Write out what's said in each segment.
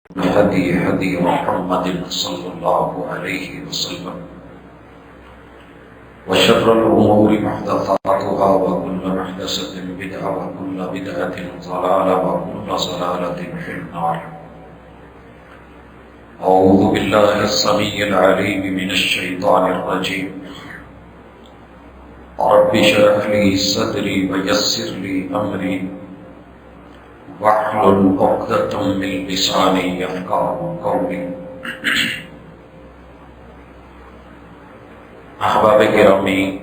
هدي محمد صلى الله عليه وسلم وشر الأمور محدثاتها وكل محدثة بدعة وكل بدعة ضلالة وكل ضلالة في النار. أعوذ بالله السميع العليم من الشيطان الرجيم. رب اشرح لي صدري ويسر لي أمري واحلل عقدة من لساني يفقهوا قولي. احباب گرامی،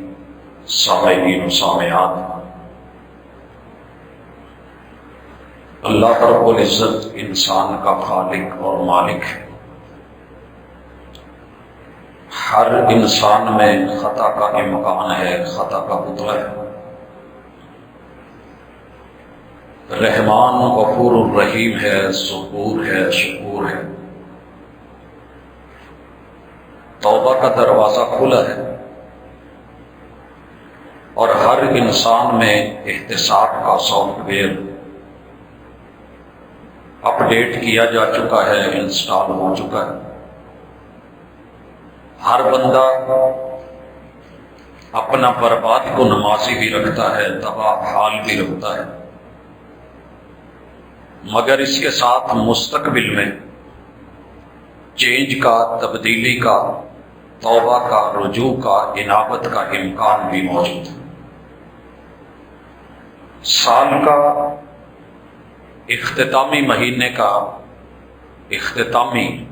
سامعین و سامعات، اللہ رب العزت انسان کا خالق اور مالک ہے۔ ہر انسان میں خطا کا امکان ہے، خطا کا پتلا ہے۔ رحمان غفور الرحیم ہے، صبور ہے، شکور ہے۔ توبہ کا دروازہ کھلا ہے اور ہر انسان میں احتساب کا سافٹ ویئر اپ ڈیٹ کیا جا چکا ہے، انسٹال ہو چکا ہے۔ ہر بندہ اپنا برباد کو نمازی بھی رکھتا ہے، تباہ حال بھی رکھتا ہے، مگر اس کے ساتھ مستقبل میں چینج کا، تبدیلی کا، توبہ کا، رجوع کا، انابت کا امکان بھی موجود ہے۔ سال کا اختتامی مہینے کا اختتامی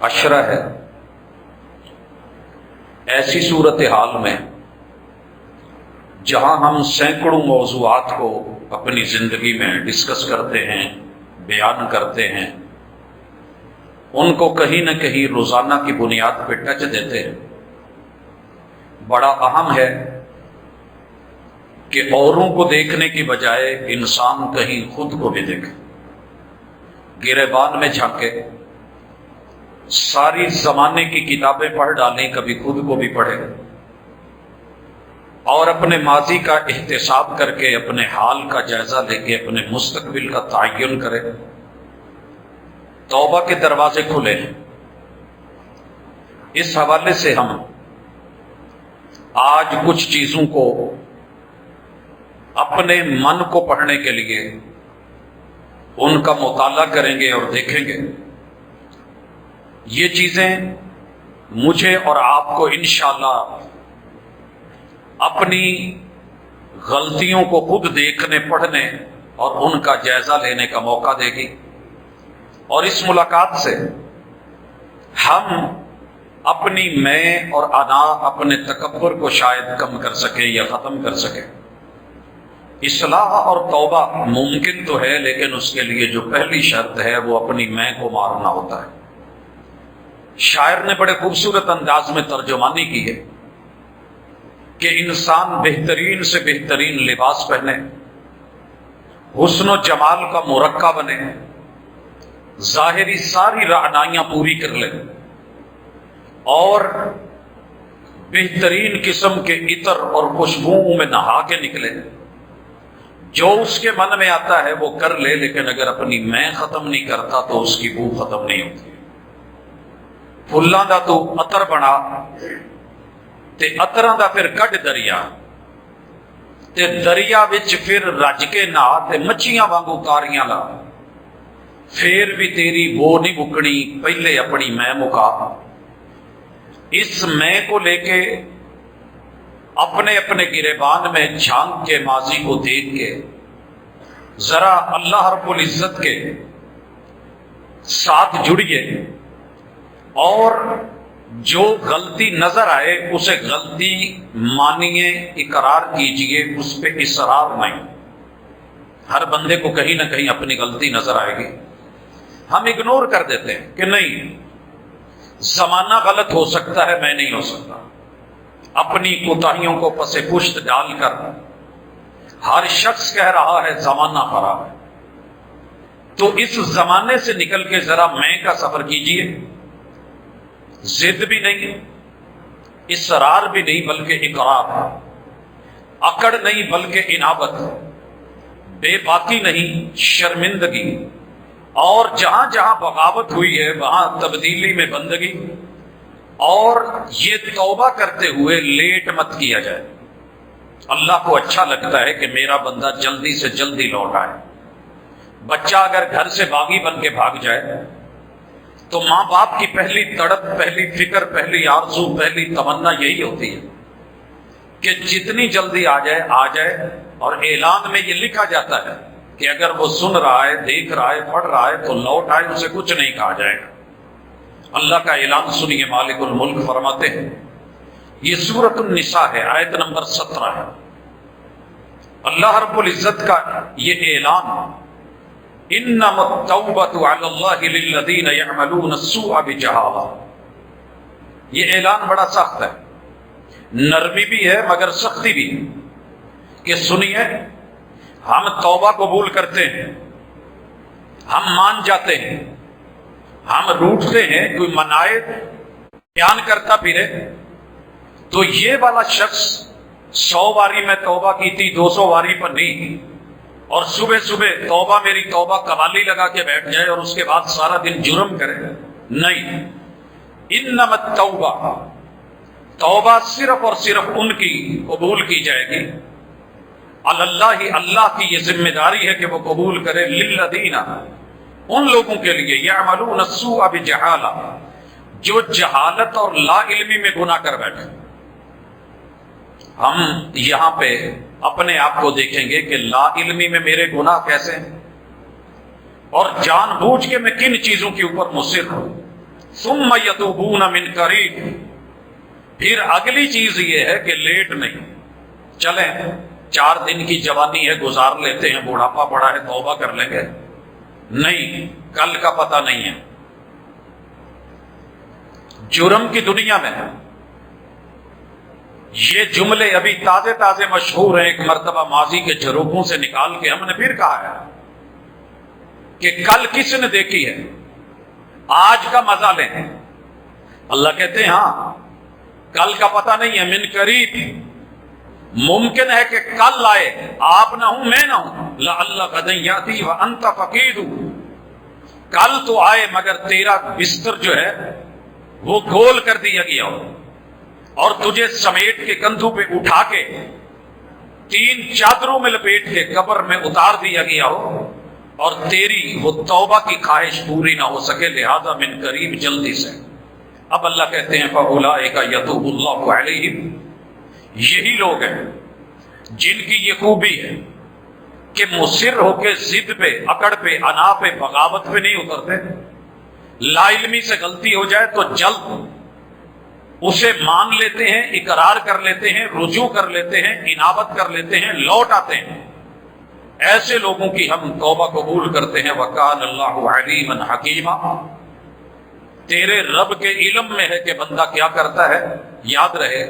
عشرہ ہے۔ ایسی صورتحال میں جہاں ہم سینکڑوں موضوعات کو اپنی زندگی میں ڈسکس کرتے ہیں، بیان کرتے ہیں، ان کو کہیں نہ کہیں روزانہ کی بنیاد پہ ٹچ دیتے ہیں، بڑا اہم ہے کہ اوروں کو دیکھنے کی بجائے انسان کہیں خود کو بھی دیکھے، گریبان میں جھانکے، ساری زمانے کی کتابیں پڑھ ڈالیں، کبھی خود کو بھی پڑھے اور اپنے ماضی کا احتساب کر کے، اپنے حال کا جائزہ لے کے اپنے مستقبل کا تعین کرے۔ توبہ کے دروازے کھلے ہیں۔ اس حوالے سے ہم آج کچھ چیزوں کو اپنے من کو پڑھنے کے لیے ان کا مطالعہ کریں گے اور دیکھیں گے۔ یہ چیزیں مجھے اور آپ کو انشاءاللہ اپنی غلطیوں کو خود دیکھنے، پڑھنے اور ان کا جائزہ لینے کا موقع دے گی، اور اس ملاقات سے ہم اپنی میں اور انا، اپنے تکبر کو شاید کم کر سکیں یا ختم کر سکیں۔ اصلاح اور توبہ ممکن تو ہے، لیکن اس کے لیے جو پہلی شرط ہے وہ اپنی میں کو مارنا ہوتا ہے۔ شاعر نے بڑے خوبصورت انداز میں ترجمانی کی ہے کہ انسان بہترین سے بہترین لباس پہنے، حسن و جمال کا مرقع بنے، ظاہری ساری رعنائیاں پوری کر لے اور بہترین قسم کے عطر اور خوشبوؤں میں نہا کے نکلے۔ جو اس کے من میں آتا ہے وہ کر لے، لیکن اگر اپنی میں ختم نہیں کرتا تو اس کی بو ختم نہیں ہوتی۔ پھلاں دا تو عطر بنا تے عطراں دا پھر کڈ دریا تے دریا وچ پھر رج کے نہا تے مچھیاں وانگو تاریاں لا، پھر بھی تیری بو نہیں مکنی، پہلے اپنی میں مکا۔ اس میں کو لے کے اپنے اپنے گریبان میں جھانک کے، ماضی کو دیکھ کے ذرا اللہ رب العزت کے ساتھ جڑیے اور جو غلطی نظر آئے اسے غلطی مانیے، اقرار کیجئے، اس پہ اصرار نہیں۔ ہر بندے کو کہیں نہ کہیں اپنی غلطی نظر آئے گی، ہم اگنور کر دیتے ہیں کہ نہیں، زمانہ غلط ہو سکتا ہے، میں نہیں ہو سکتا۔ اپنی کوتاہیوں کو پس پشت ڈال کر ہر شخص کہہ رہا ہے زمانہ خراب ہے، تو اس زمانے سے نکل کے ذرا میں کا سفر کیجئے۔ ضد بھی نہیں، اصرار بھی نہیں، بلکہ اقرار، اکڑ نہیں بلکہ انابت، بے باکی نہیں، شرمندگی، اور جہاں جہاں بغاوت ہوئی ہے وہاں تبدیلی میں بندگی، اور یہ توبہ کرتے ہوئے لیٹ مت کیا جائے۔ اللہ کو اچھا لگتا ہے کہ میرا بندہ جلدی سے جلدی لوٹ آئے۔ بچہ اگر گھر سے باغی بن کے بھاگ جائے تو ماں باپ کی پہلی تڑپ، پہلی فکر، پہلی آرزو، پہلی تمنا یہی ہوتی ہے کہ جتنی جلدی آ جائے، اور اعلان میں یہ لکھا جاتا ہے کہ اگر وہ سن رہا ہے، دیکھ رہا ہے، پڑھ رہا ہے تو لوٹ آئے، اسے کچھ نہیں کہا جائے گا۔ اللہ کا اعلان سنیے، مالک الملک فرماتے ہیں، یہ سورۃ النساء ہے، آیت نمبر 17 ہے۔ اللہ رب العزت کا یہ اعلان، انما التوبۃ علی اللہ للذین یعملون السوء بجہالہ، یہ اعلان بڑا سخت ہے، نرمی بھی ہے مگر سختی بھی، کہ سنیے ہم توبہ قبول کرتے ہیں، ہم مان جاتے ہیں، ہم روٹتے ہیں، کوئی منائے بیان کرتا پھرے تو یہ والا شخص 100 باری میں توبہ کی تھی، 200 باری پر نہیں، اور صبح صبح توبہ میری توبہ قوالی لگا کے بیٹھ جائے اور اس کے بعد سارا دن جرم کرے، نہیں۔ انما التوبہ، توبہ صرف اور صرف ان کی قبول کی جائے گی، اللہ، اللہ کی یہ ذمہ داری ہے کہ وہ قبول کرے، للذین، ان لوگوں کے لیے، یعملون السوء بجہالہ، جو جہالت اور لا علمی میں گناہ کر بیٹھے۔ ہم یہاں پہ اپنے آپ کو دیکھیں گے کہ لا علمی میں میرے گناہ کیسے ہیں، اور جان بوجھ کے میں کن چیزوں کے اوپر مصر ہوں۔ ثم یتوبون من قریب، پھر اگلی چیز یہ ہے کہ لیٹ نہیں، چلیں 4 دن کی جوانی ہے گزار لیتے ہیں، بڑھاپا پڑا ہے توبہ کر لیں گے، نہیں، کل کا پتہ نہیں ہے۔ جرم کی دنیا میں یہ جملے ابھی تازے تازے مشہور ہیں، ایک مرتبہ ماضی کے جھروکوں سے نکال کے ہم نے پھر کہا ہے کہ کل کس نے دیکھی ہے، آج کا مزہ لیں۔ اللہ کہتے ہیں ہاں، کل کا پتہ نہیں ہے، من قریب، ممکن ہے کہ کل آئے، آپ نہ ہوں، میں نہ ہوں، لعل غد یاتی وانت فقید، کل تو آئے مگر تیرا بستر جو ہے وہ گول کر دیا گیا ہو، اور تجھے سمیٹ کے کندھوں پہ اٹھا کے 3 چادروں میں لپیٹ کے قبر میں اتار دیا گیا ہو، اور تیری وہ توبہ کی خواہش پوری نہ ہو سکے، لہذا من قریب، جلدی سے۔ اب اللہ کہتے ہیں فَأُولَٰئِکَ یَتُوبُ اللَّهُ عَلَیْہِمْ، یہی لوگ ہیں جن کی یہ خوبی ہے کہ مصر ہو کے ضد پہ، اکڑ پہ، انا پہ، بغاوت پہ نہیں اترتے۔ لا علمی سے غلطی ہو جائے تو جلد اسے مان لیتے ہیں، اقرار کر لیتے ہیں، رجوع کر لیتے ہیں، انابت کر لیتے ہیں، لوٹ آتے ہیں۔ ایسے لوگوں کی ہم توبہ قبول کرتے ہیں۔ وَكَانَ اللَّهُ عَلِيمًا حَكِيمًا، تیرے رب کے علم میں ہے کہ بندہ کیا کرتا ہے۔ یاد رہے،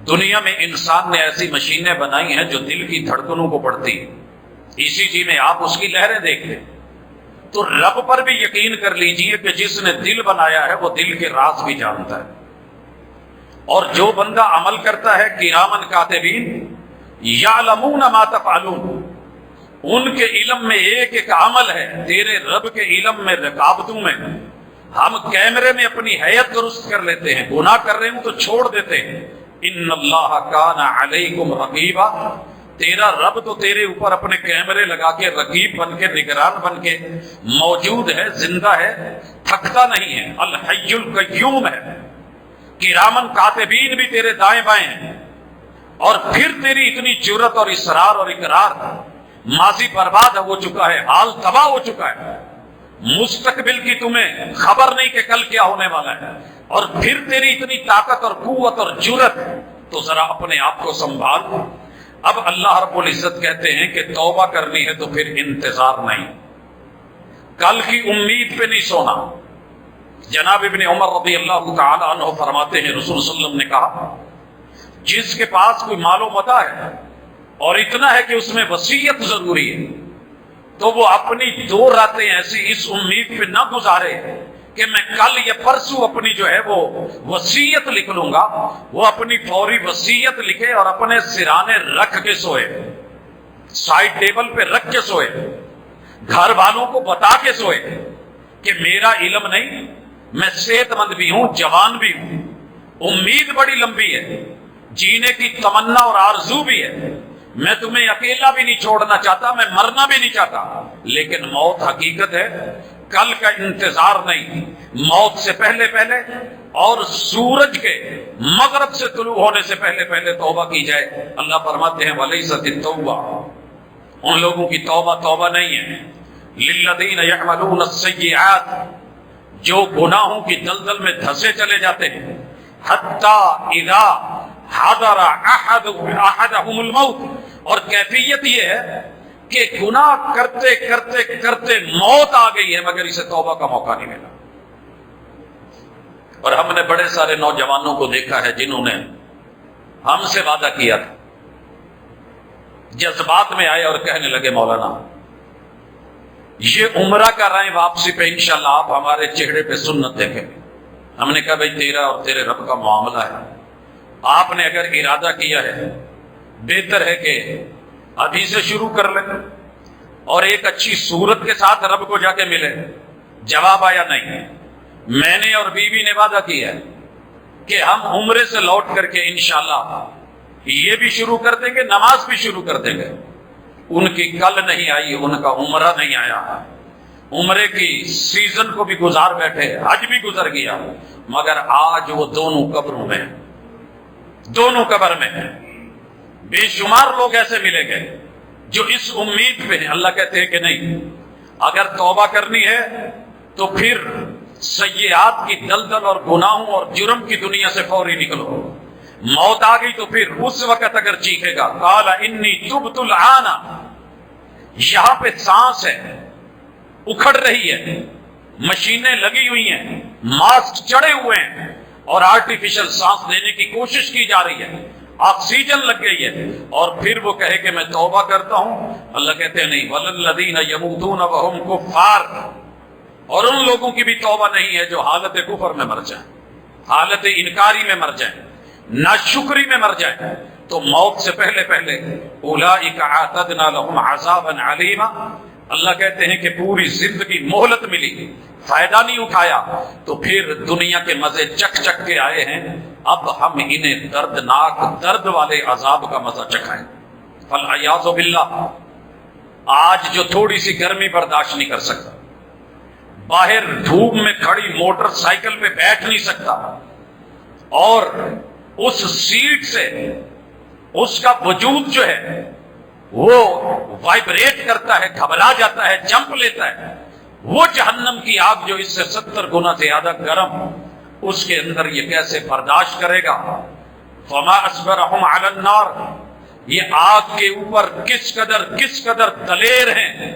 دنیا میں انسان نے ایسی مشینیں بنائی ہیں جو دل کی دھڑکنوں کو پڑھتی ہیں، ECG میں آپ اس کی لہریں دیکھتے، تو رب پر بھی یقین کر لیجئے کہ جس نے دل بنایا ہے وہ دل کے راز بھی جانتا ہے۔ اور جو بندہ عمل کرتا ہے، کرامن کاتبین یعلمون ما تفعلون، ان کے علم میں ایک ایک عمل ہے۔ تیرے رب کے علم میں، رقابتوں میں، ہم کیمرے میں اپنی حیت درست کر لیتے ہیں، گناہ کر رہے ہوں تو چھوڑ دیتے ہیں۔ ان اللہ کان علیکم رقیبا، تیرا رب تو تیرے اوپر اپنے کیمرے لگا کے رقیب بن کے، نگران بن کے موجود ہے، زندہ ہے، تھکتا نہیں ہے، الحی القیوم ہے۔ کرامن کاتبین بھی تیرے دائیں بائیں ہیں، اور پھر تیری اتنی جرت اور اصرار اور اقرار، ماضی برباد ہو چکا ہے، حال تباہ ہو چکا ہے، مستقبل کی تمہیں خبر نہیں کہ کل کیا ہونے والا ہے، اور پھر تیری اتنی طاقت اور قوت اور جرت، تو ذرا اپنے آپ کو سنبھال۔ اب اللہ رب العزت کہتے ہیں کہ توبہ کرنی ہے تو پھر انتظار نہیں، کل کی امید پہ نہیں سونا۔ جناب ابن عمر رضی اللہ تعالی عنہ فرماتے ہیں، رسول صلی اللہ علیہ وسلم نے کہا جس کے پاس کوئی مال و متاع ہے اور اتنا ہے کہ اس میں وصیت ضروری ہے، تو وہ اپنی 2 راتیں ایسی اس امید پہ نہ گزارے کہ میں کل یا پرسوں اپنی جو ہے وہ وصیت لکھ لوں گا، وہ اپنی فوری وصیت لکھے اور اپنے سرانے رکھ کے سوئے، سائڈ ٹیبل پہ رکھ کے سوئے، گھر والوں کو بتا کے سوئے کہ میرا علم نہیں، میں صحت مند بھی ہوں، جوان بھی ہوں، امید بڑی لمبی ہے، جینے کی تمنا اور آرزو بھی ہے، میں تمہیں اکیلا بھی نہیں چھوڑنا چاہتا، میں مرنا بھی نہیں چاہتا، لیکن موت حقیقت ہے، کل کا انتظار نہیں، موت سے پہلے پہلے اور سورج کے مغرب سے طلوع ہونے سے پہلے پہلے توبہ کی جائے۔ اللہ فرماتے ہیں وَلَيْسَتِ التَّوْبَةُ، ان لوگوں کی توبہ نہیں ہے، لِلَّذِينَ يَعْمَلُونَ السَّيِّئَاتِ، جو گناہوں کی دلدل میں دھسے چلے جاتے ہیں، حَتَّى إِذَا حَضَرَ أَحَدَهُمُ الْمَوْتُ، اور کیفیت یہ ہے کہ گناہ کرتے کرتے کرتے موت آ گئی ہے مگر اسے توبہ کا موقع نہیں ملا۔ اور ہم نے بڑے سارے نوجوانوں کو دیکھا ہے جنہوں نے ہم سے وعدہ کیا تھا، جذبات میں آئے اور کہنے لگے مولانا یہ عمرہ کا رائے واپسی پہ انشاءاللہ آپ ہمارے چہرے پہ سنت دیکھیں۔ ہم نے کہا بھائی تیرا اور تیرے رب کا معاملہ ہے، آپ نے اگر ارادہ کیا ہے بہتر ہے کہ ابھی سے شروع کر لیں اور ایک اچھی صورت کے ساتھ رب کو جا کے ملے۔ جواب آیا نہیں، میں نے اور بیوی نے وعدہ کیا ہے کہ ہم عمرے سے لوٹ کر کے انشاءاللہ یہ بھی شروع کر دیں گے، نماز بھی شروع کر دیں گے۔ ان کی کل نہیں آئی، ان کا عمرہ نہیں آیا، عمرے کی سیزن کو بھی گزار بیٹھے، حج بھی گزر گیا، مگر آج وہ دونوں قبروں میں، دونوں قبر میں ہیں۔ بے شمار لوگ ایسے ملے گئے جو اس امید پہ ہیں۔ اللہ کہتے ہیں کہ نہیں، اگر توبہ کرنی ہے تو پھر سیئات کی دلدل اور گناہوں اور جرم کی دنیا سے فوری نکلو، موت آ گئی تو پھر اس وقت اگر چیخے گا قال انی تبت الآن، یہاں پہ سانس ہے، اکھڑ رہی ہے، مشینیں لگی ہوئی ہیں، ماسک چڑھے ہوئے ہیں اور آرٹیفیشل سانس لینے کی کوشش کی جا رہی ہے، آکسیجن لگ گئی ہے، اور پھر وہ کہے کہ میں توبہ کرتا ہوں۔ اللہ کہتے ہیں نہیں، وَلَلَّذِينَ يَمُوتُونَ وَهُمْ كُفَّارٌ، اور ان لوگوں کی بھی توبہ نہیں ہے جو حالت کفر میں مر جائیں، حالت انکاری میں مر جائیں، ناشکری میں مر جائیں۔ تو موت سے پہلے پہلے اولئک اعتدنا لهم عذابا علیما، اللہ کہتے ہیں کہ پوری زندگی مہلت ملی، فائدہ نہیں اٹھایا تو پھر دنیا کے مزے چکھ چکھ کے آئے ہیں، اب ہم انہیں دردناک درد والے عذاب کا مزہ چکھائیں۔ فالعیاذ باللہ، آج جو تھوڑی سی گرمی برداشت نہیں کر سکتا، باہر دھوپ میں کھڑی موٹر سائیکل پہ بیٹھ نہیں سکتا، اور اس سیٹ سے اس کا وجود جو ہے وہ وائبریٹ کرتا ہے، گھبرا جاتا ہے، جمپ لیتا ہے، وہ جہنم کی آگ جو اس سے 70 گنا زیادہ گرم، اس کے اندر یہ کیسے برداشت کرے گا؟ فما اصبرهم علی النار، یہ آگ کے اوپر کس قدر دلیر ہیں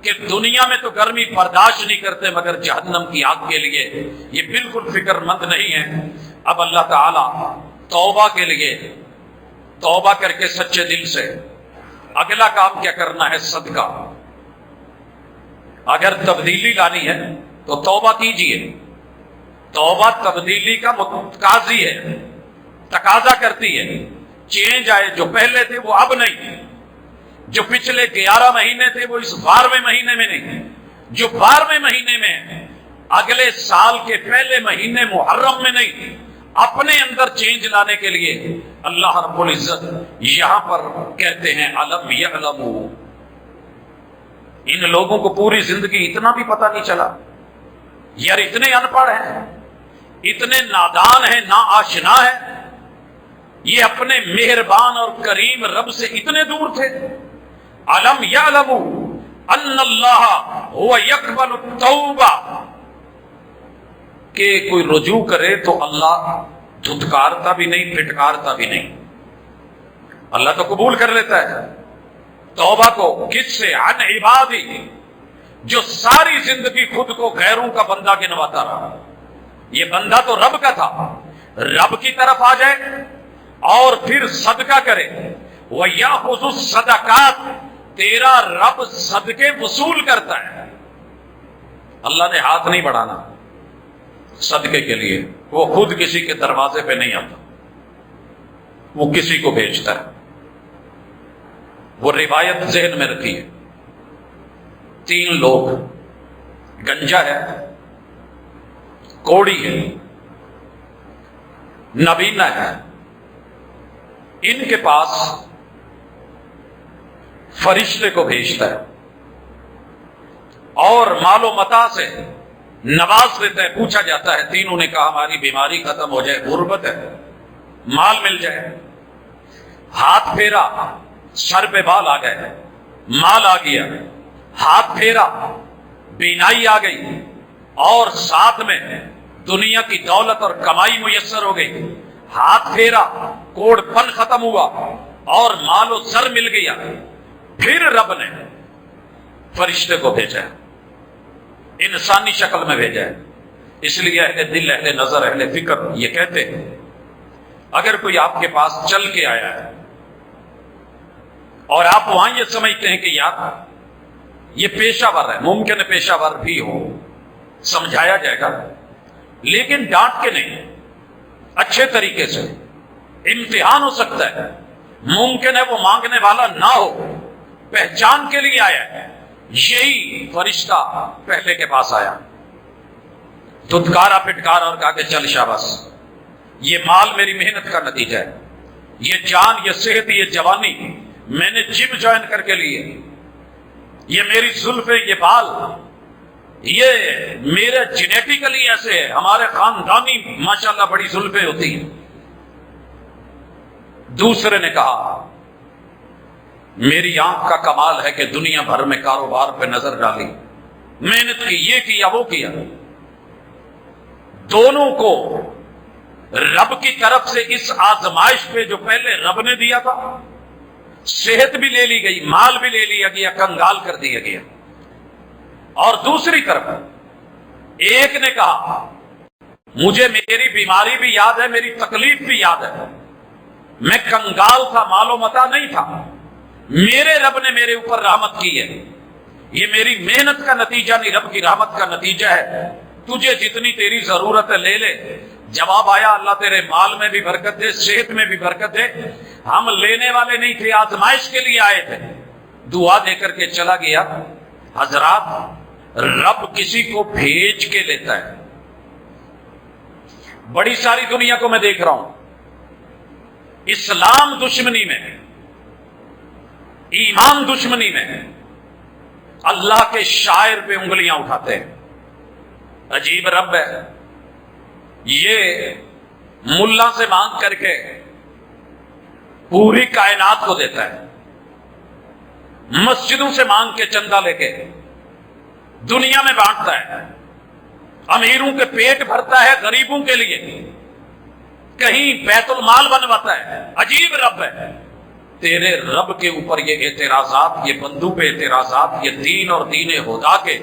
کہ دنیا میں تو گرمی برداشت نہیں کرتے مگر جہنم کی آگ کے لیے یہ بالکل فکر مند نہیں ہے۔ اب اللہ تعالی توبہ کے لیے، توبہ کر کے سچے دل سے اگلا کام کیا کرنا ہے؟ صدقہ۔ اگر تبدیلی لانی ہے تو توبہ کیجئے، توبہ تبدیلی کا متقاضی ہے، تقاضا کرتی ہے، چینج آئے، جو پہلے تھے وہ اب نہیں، جو پچھلے 11 مہینے تھے وہ اس 12ویں مہینے میں نہیں، جو 12ویں مہینے میں اگلے سال کے پہلے مہینے محرم میں نہیں، اپنے اندر چینج لانے کے لیے اللہ رب العزت یہاں پر کہتے ہیں الم یعلموا، ان لوگوں کو پوری زندگی اتنا بھی پتہ نہیں چلا، یار اتنے ان پڑھ ہیں، اتنے نادان ہیں، نا آشنا ہیں، یہ اپنے مہربان اور کریم رب سے اتنے دور تھے۔ الم یعلموا ان اللہ هو یقبل التوبہ، کہ کوئی رجوع کرے تو اللہ دھتکارتا بھی نہیں، پھٹکارتا بھی نہیں، اللہ تو قبول کر لیتا ہے توبہ کو۔ کس سے؟ عن عبادی، جو ساری زندگی خود کو غیروں کا بندہ گنواتا رہا، یہ بندہ تو رب کا تھا، رب کی طرف آ جائے اور پھر صدقہ کرے۔ وَيَأْخُذُ الصَّدَقَاتِ، تیرا رب صدقے وصول کرتا ہے، اللہ نے ہاتھ نہیں بڑھانا صدقے کے لیے، وہ خود کسی کے دروازے پہ نہیں آتا، وہ کسی کو بھیجتا ہے۔ وہ روایت ذہن میں رکھیے، 3 لوگ، گنجا ہے، کوڑی ہے، نبینا ہے، ان کے پاس فرشتے کو بھیجتا ہے اور مال و متاع سے نواز دیتا ہے. پوچھا جاتا ہے، تینوں نے کہا ہماری بیماری ختم ہو جائے، غربت ہے، مال مل جائے. ہاتھ پھیرا، سر پہ بال آ گئے، مال آ گیا. ہاتھ پھیرا، بینائی آ گئی، اور ساتھ میں دنیا کی دولت اور کمائی میسر ہو گئی. ہاتھ پھیرا، کوڑ پن ختم ہوا اور مال و زر مل گیا. پھر رب نے فرشتے کو بھیجا، انسانی شکل میں بھیجا ہے. اس لیے اہل دل، اہل نظر، اہل فکر یہ کہتے ہیں اگر کوئی آپ کے پاس چل کے آیا ہے اور آپ وہاں یہ سمجھتے ہیں کہ یار یہ پیشہ ور ہے، ممکن ہے پیشہ ور بھی ہو، سمجھایا جائے گا لیکن ڈانٹ کے نہیں، اچھے طریقے سے. امتحان ہو سکتا ہے، ممکن ہے وہ مانگنے والا نہ ہو، پہچان کے لیے آیا ہے. یہی فرشتہ پہلے کے پاس آیا، دھتکارا پٹکارا اور کہا کہ چل شاباش، یہ مال میری محنت کا نتیجہ ہے، یہ جان، یہ صحت، یہ جوانی میں نے جم جوائن کر کے لیے، یہ میری زلفیں، یہ بال، یہ میرے جینیٹیکلی ایسے ہے، ہمارے خاندانی ماشاءاللہ بڑی زلفیں ہوتی ہیں. دوسرے نے کہا میری آنکھ کا کمال ہے کہ دنیا بھر میں کاروبار پہ نظر ڈالی، محنت کی، یہ کیا وہ کیا. دونوں کو رب کی طرف سے اس آزمائش پہ جو پہلے رب نے دیا تھا، صحت بھی لے لی گئی، مال بھی لے لیا گیا، کنگال کر دیا گیا. اور دوسری طرف ایک نے کہا مجھے میری بیماری بھی یاد ہے، میری تکلیف بھی یاد ہے، میں کنگال تھا، مال و متاع نہیں تھا، میرے رب نے میرے اوپر رحمت کی ہے، یہ میری محنت کا نتیجہ نہیں، رب کی رحمت کا نتیجہ ہے، تجھے جتنی تیری ضرورت ہے لے لے. جواب آیا اللہ تیرے مال میں بھی برکت دے، صحت میں بھی برکت دے، ہم لینے والے نہیں تھے، آزمائش کے لیے آئے تھے. دعا دے کر کے چلا گیا. حضرات رب کسی کو بھیج کے لیتا ہے. بڑی ساری دنیا کو میں دیکھ رہا ہوں اسلام دشمنی میں، ایمان دشمنی میں اللہ کے شاعر پہ انگلیاں اٹھاتے ہیں. عجیب رب ہے، یہ ملا سے مانگ کر کے پوری کائنات کو دیتا ہے، مسجدوں سے مانگ کے چندہ لے کے دنیا میں بانٹتا ہے، امیروں کے پیٹ بھرتا ہے، غریبوں کے لیے کہیں بیت المال بنواتا ہے. عجیب رب ہے. تیرے رب کے اوپر یہ اعتراضات، یہ بندوں پہ اعتراضات، یہ دین اور دین خدا کے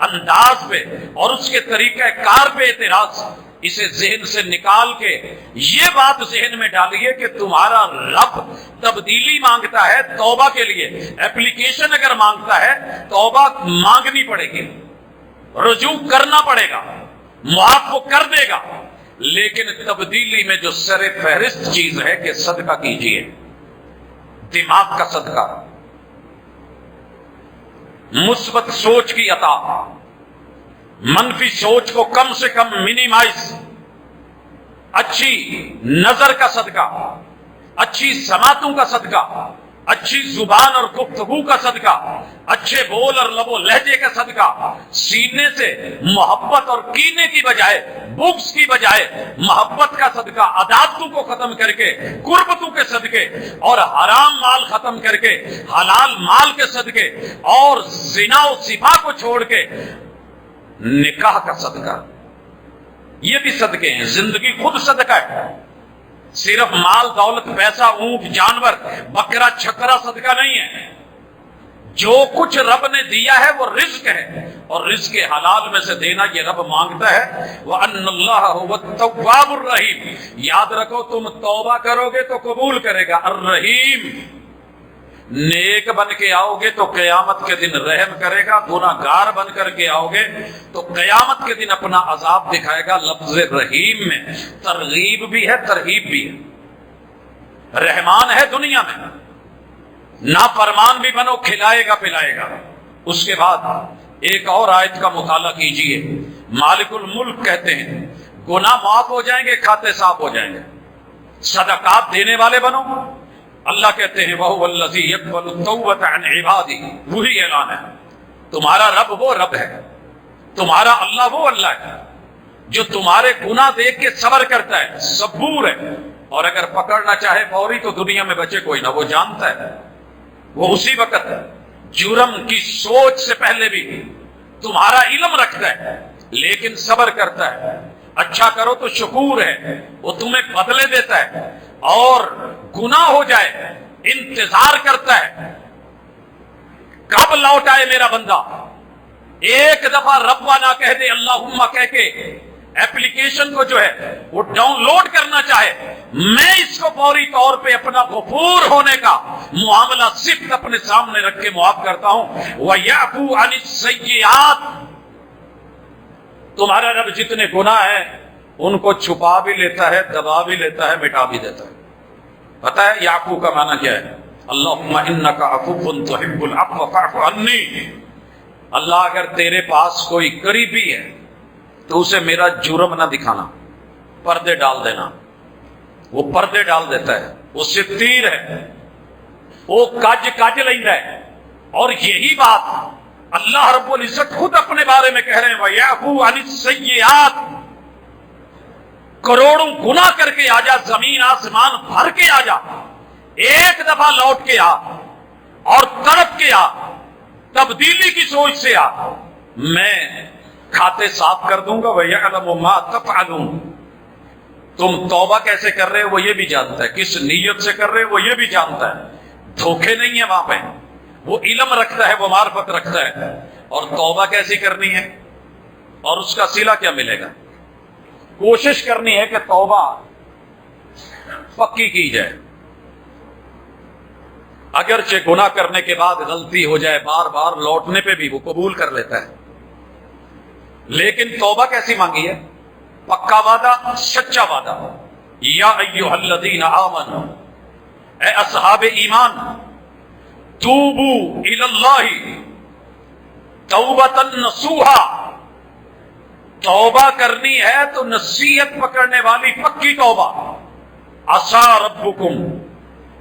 انداز پہ اور اس کے طریقہ کار پہ اعتراض، اسے ذہن سے نکال کے یہ بات ذہن میں ڈالیے کہ تمہارا رب تبدیلی مانگتا ہے توبہ کے لیے. اپلیکیشن اگر مانگتا ہے توبہ مانگنی پڑے گی، رجوع کرنا پڑے گا، معاف وہ کر دے گا. لیکن تبدیلی میں جو سر فہرست چیز ہے کہ صدقہ کیجیے، دماغ کا صدقہ، مثبت سوچ کی عطا، منفی سوچ کو کم سے کم منیمائز، اچھی نظر کا صدقہ، اچھی سماعتوں کا صدقہ، اچھی زبان اور گفتگو کا صدقہ، اچھے بول اور لب و لہجے کا صدقہ، سینے سے محبت اور کینے کی بجائے، بغض کی بجائے محبت کا صدقہ، عداوتوں کو ختم کر کے قربتوں کے صدقے، اور حرام مال ختم کر کے حلال مال کے صدقے، اور زنا و سفاح کو چھوڑ کے نکاح کا صدقہ. یہ بھی صدقے ہیں. زندگی خود صدقہ ہے. صرف مال دولت پیسہ اونٹ جانور بکرا چھکرا صدقہ نہیں ہے. جو کچھ رب نے دیا ہے وہ رزق ہے، اور رزق حلال میں سے دینا یہ رب مانگتا ہے. وَأَنَّ اللَّهَ هُوَ التَّوَّابُ الرَّحِيمُ. یاد رکھو تم توبہ کرو گے تو قبول کرے گا. الرحیم، نیک بن کے آؤ گے تو قیامت کے دن رحم کرے گا، گناہگار بن کر کے آؤ گے تو قیامت کے دن اپنا عذاب دکھائے گا. لفظ رحیم میں ترغیب بھی ہے، ترغیب بھی ہے. رحمان ہے دنیا میں، نافرمان بھی بنو، کھلائے گا پلائے گا. اس کے بعد ایک اور آیت کا مطالعہ کیجئے. مالک الملک کہتے ہیں گناہ معاف ہو جائیں گے، کھاتے صاف ہو جائیں گے. صدقات دینے والے بنو. اللہ کہتے ہیں وَهُوَ الَّذِي يَقْبَلُ التَّوْبَةَ عَنْ عِبَادِهِ. وہی اعلان ہے تمہارا رب وہ رب ہے، تمہارا اللہ وہ اللہ ہے جو تمہارے گناہ دیکھ کے صبر کرتا ہے، صبور ہے. اور اگر پکڑنا چاہے فوری تو دنیا میں بچے کوئی نہ، وہ جانتا ہے، وہ اسی وقت جرم کی سوچ سے پہلے بھی تمہارا علم رکھتا ہے لیکن صبر کرتا ہے. اچھا کرو تو شکور ہے، وہ تمہیں بدلے دیتا ہے. اور گناہ ہو جائے انتظار کرتا ہے کب لوٹ آئے میرا بندہ. ایک دفعہ ربنا نہ کہہ دے اللہم کہہ کے ایپلیکیشن کو جو ہے وہ ڈاؤن لوڈ کرنا چاہے، میں اس کو فوری طور پہ اپنا غفور ہونے کا معاملہ صرف اپنے سامنے رکھ کے معاف کرتا ہوں. وَيَعْفُو عَنِ السَّيِّئَاتِ. تمہارا رب جتنے گناہ ہیں ان کو چھپا بھی لیتا ہے، دبا بھی لیتا ہے، مٹا بھی دیتا ہے. پتہ ہے یعفو کا معنی کیا ہے؟ اللہم انک عفو تحب العفو فاعف عنی. اللہ اگر تیرے پاس کوئی قریبی ہے تو اسے میرا جرم نہ دکھانا، پردے ڈال دینا. وہ پردے ڈال دیتا ہے، وہ ستیر ہے، وہ کج لیندہ ہے. اور یہی بات اللہ رب العزت خود اپنے بارے میں کہہ رہے ہیں وَيَعْفُو عَنِ السَّيِّئَاتِ. کروڑوں گناہ کر کے آ جا، زمین آسمان بھر کے آ جا، ایک دفعہ لوٹ کے آ اور تڑپ کے آ، تبدیلی کی سوچ سے آ، میں کھاتے صاف کر دوں گا. وَيَعْلَمُ مَا تَفْعَلُونَ. تم توبہ کیسے کر رہے ہو وہ یہ بھی جانتا ہے، کس نیت سے کر رہے ہو وہ یہ بھی جانتا ہے. دھوکے نہیں ہیں وہاں پہ، وہ علم رکھتا ہے، وہ معرفت رکھتا ہے. اور توبہ کیسی کرنی ہے اور اس کا صلہ کیا ملے گا. کوشش کرنی ہے کہ توبہ پکی کی جائے. اگرچہ گناہ کرنے کے بعد غلطی ہو جائے، بار بار لوٹنے پہ بھی وہ قبول کر لیتا ہے، لیکن توبہ کیسی مانگی ہے؟ پکا وعدہ، سچا وعدہ. یا ایھا الذین آمنوا، اے اصحاب ایمان، توبو الی اللہ توبۃ نصوحا. توبہ کرنی ہے تو نصیحت پکڑنے والی پکی توبہ. عسیٰ ربکم،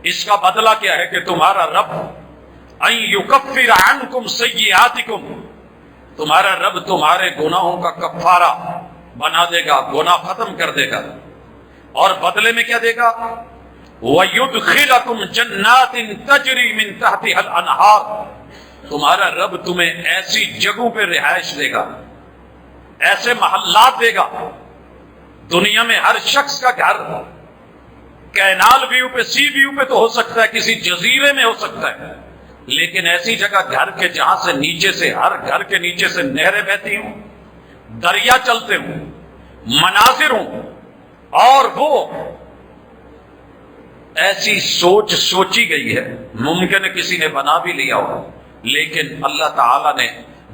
اس کا بدلہ کیا ہے کہ تمہارا رب ان یکفر عنکم سیئاتکم، تمہارا رب تمہارے گناہوں کا کفارہ بنا دے گا، گناہ ختم کر دے گا. اور بدلے میں کیا دے گا؟ وَيُدْخِلَكُمْ جَنَّاتٍ تَجْرِي مِن تَحْتِهَا الْأَنْهَارُ. تمہارا رب تمہیں ایسی جگہوں پہ رہائش دے گا، ایسے محلات دے گا. دنیا میں ہر شخص کا گھر کینال ویو پہ، سی ویو پہ تو ہو سکتا ہے، کسی جزیرے میں ہو سکتا ہے، لیکن ایسی جگہ گھر کے جہاں سے نیچے سے، ہر گھر کے نیچے سے نہریں بہتی ہوں، دریا چلتے ہوں، مناظر ہوں. اور وہ ایسی سوچ سوچی گئی ہے، ممکن ہے کسی نے بنا بھی لیا ہو، لیکن اللہ تعالیٰ نے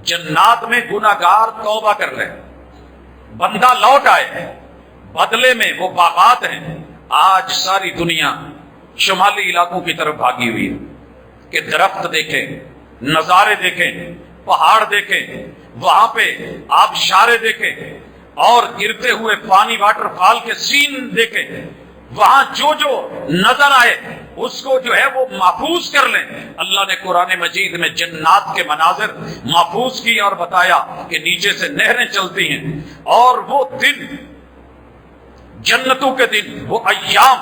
جنات میں گناہگار توبہ کر لے، بندہ لوٹ آئے، بدلے میں وہ باغات ہیں. آج ساری دنیا شمالی علاقوں کی طرف بھاگی ہوئی ہے کہ درخت دیکھیں، نظارے دیکھیں، پہاڑ دیکھیں، وہاں پہ آبشارے دیکھیں اور گرتے ہوئے پانی، واٹر فال کے سین دیکھیں. وہاں جو جو نظر آئے اس کو جو ہے وہ محفوظ کر لیں. اللہ نے قرآن مجید میں جنات کے مناظر محفوظ کی اور بتایا کہ نیچے سے نہریں چلتی ہیں. اور وہ دن، جنتوں کے دن، وہ ایام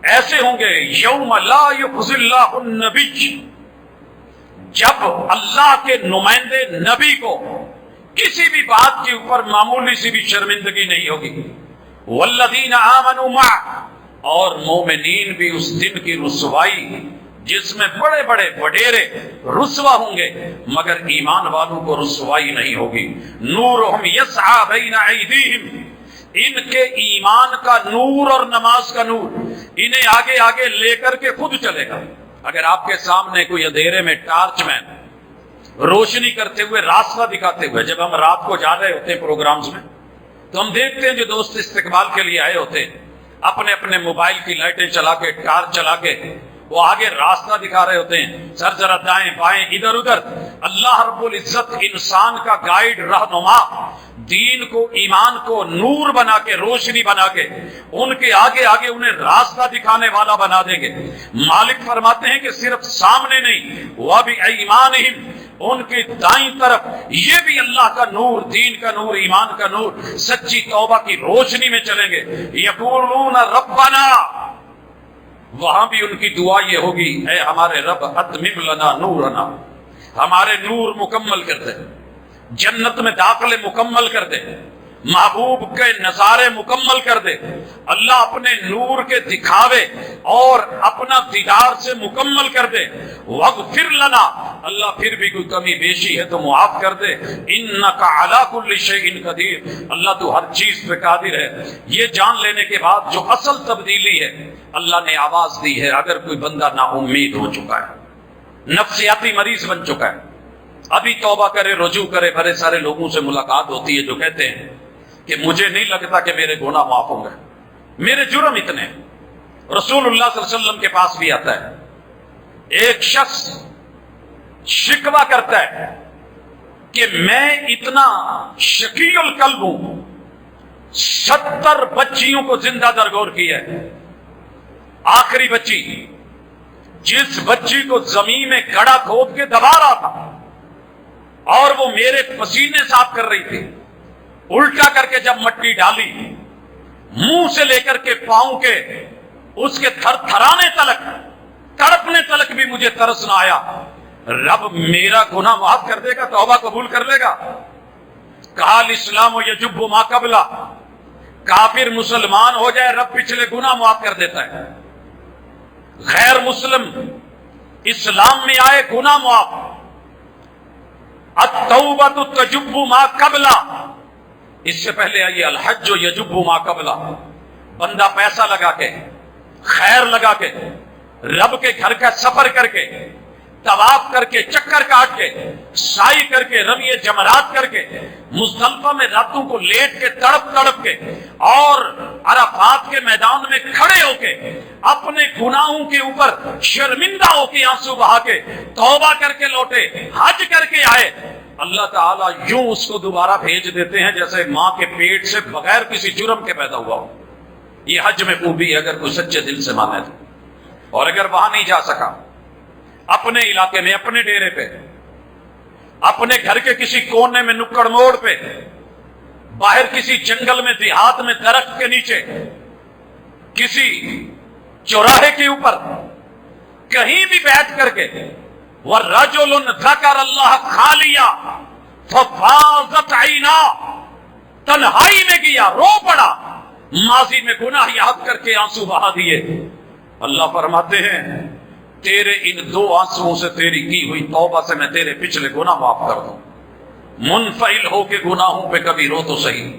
ایسے ہوں گے یوم لا یخزی اللہ النبی، جب اللہ کے نمائندے نبی کو کسی بھی بات کے اوپر معمولی سی بھی شرمندگی نہیں ہوگی. والذین آمنوا معہ، اور مومنین بھی اس دن کی رسوائی جس میں بڑے بڑے وڈیرے رسوا ہوں گے مگر ایمان والوں کو رسوائی نہیں ہوگی. نورہم یسعی بین ایدیہم، ان کے ایمان کا نور اور نماز کا نور انہیں آگے آگے لے کر کے خود چلے گا. اگر آپ کے سامنے کوئی اندھیرے میں ٹارچ مین روشنی کرتے ہوئے، راستہ دکھاتے ہوئے، جب ہم رات کو جا رہے ہوتے ہیں پروگرامز میں تو ہم دیکھتے ہیں جو دوست استقبال کے لیے آئے ہوتے ہیں اپنے اپنے موبائل کی لائٹیں چلا کے، ٹارچ چلا کے وہ آگے راستہ دکھا رہے ہوتے ہیں، سر ذرا دائیں بائیں ادھر ادھر۔ اللہ رب العزت انسان کا گائیڈ، رہنما، دین کو ایمان کو نور بنا کے، روشنی بنا کے ان کے آگے آگے انہیں راستہ دکھانے والا بنا دیں گے۔ مالک فرماتے ہیں کہ صرف سامنے نہیں، وَبِأَيْمَانِهِمْ، ان کی دائیں طرف یہ بھی اللہ کا نور، دین کا نور، ایمان کا نور، سچی توبہ کی روشنی میں چلیں گے۔ یقولون ربنا، وہاں بھی ان کی دعا یہ ہوگی، اے ہمارے رب اتمم لنا نورنا، ہمارے نور مکمل کر دے، جنت میں داخلے مکمل کر دے، محبوب کے نظارے مکمل کر دے۔ اللہ اپنے نور کے دکھاوے اور اپنا دیدار سے مکمل کر دے۔ واغفر لنا، اللہ پھر بھی کوئی کمی بیشی ہے تو معاف کر دے۔ انک علی کل شیء قدیر، اللہ تو ہر چیز پہ قادر ہے۔ یہ جان لینے کے بعد جو اصل تبدیلی ہے، اللہ نے آواز دی ہے، اگر کوئی بندہ نا امید ہو چکا ہے، نفسیاتی مریض بن چکا ہے، ابھی توبہ کرے، رجوع کرے۔ بڑے سارے لوگوں سے ملاقات ہوتی ہے جو کہتے ہیں کہ مجھے نہیں لگتا کہ میرے گناہ معاف ہوں گے، میرے جرم اتنے ہیں۔ رسول اللہ صلی اللہ علیہ وسلم کے پاس بھی آتا ہے ایک شخص، شکوہ کرتا ہے کہ میں اتنا شقی القلب ہوں، 70 بچیوں کو زندہ درگور کیا ہے، آخری بچی جس بچی کو زمین میں گڑھا کھود کے دبا رہا تھا اور وہ میرے پسینے صاف کر رہی تھی، الٹا کر کے جب مٹی ڈالی، منہ سے لے کر کے پاؤں کے اس کے تھر تھرانے تلک، تڑپنے تلک بھی مجھے ترس نہ آیا۔ رب میرا گناہ معاف کر دے گا، توبہ قبول کر لے گا؟ کہا الاسلام یجب ما قبلہ، کافر مسلمان ہو جائے رب پچھلے گناہ معاف کر دیتا ہے، غیر مسلم اسلام میں آئے گناہ معاف۔ التوبۃ تجب ما قبلہ، اس سے پہلے آئیے الحج یجب ما قبلہ، بندہ پیسہ لگا کے، خیر لگا کے، رب کے گھر کا سفر کر کے، طواف کر کے، چکر کاٹ کے، سائی کر کے، رمی جمرات کر کے، مزدلفہ میں راتوں کو لیٹ کے، تڑپ تڑپ کے، اور عرفات کے میدان میں کھڑے ہو کے اپنے گناہوں کے اوپر شرمندہ ہو کے آنسو بہا کے توبہ کر کے لوٹے، حج کر کے آئے، اللہ تعالیٰ یوں اس کو دوبارہ بھیج دیتے ہیں جیسے ماں کے پیٹ سے بغیر کسی جرم کے پیدا ہوا ہو۔ یہ حج میں خوبی ہے اگر کوئی سچے دل سے مانے تو۔ اور اگر وہاں نہیں جا سکا، اپنے علاقے میں، اپنے ڈیرے پہ، اپنے گھر کے کسی کونے میں، نکڑ موڑ پہ، باہر کسی جنگل میں، دیہات میں، درخت کے نیچے، کسی چوراہے کے اوپر، کہیں بھی بیٹھ کر کے وَالرَّجُلٌ ذَكَرَ اللَّهَ خَالِيًا فَفَاضَتْ عَيْنَاهُ، تنہائی میں گیا، رو پڑا، ماضی میں گناہ یاد کر کے آنسو بہا دیے۔ اللہ فرماتے ہیں تیرے ان دو آنسوؤں سے، تیری کی ہوئی توبہ سے میں تیرے پچھلے گناہ معاف کر دوں۔ منفعل ہو کے گناہوں پہ کبھی رو تو صحیح،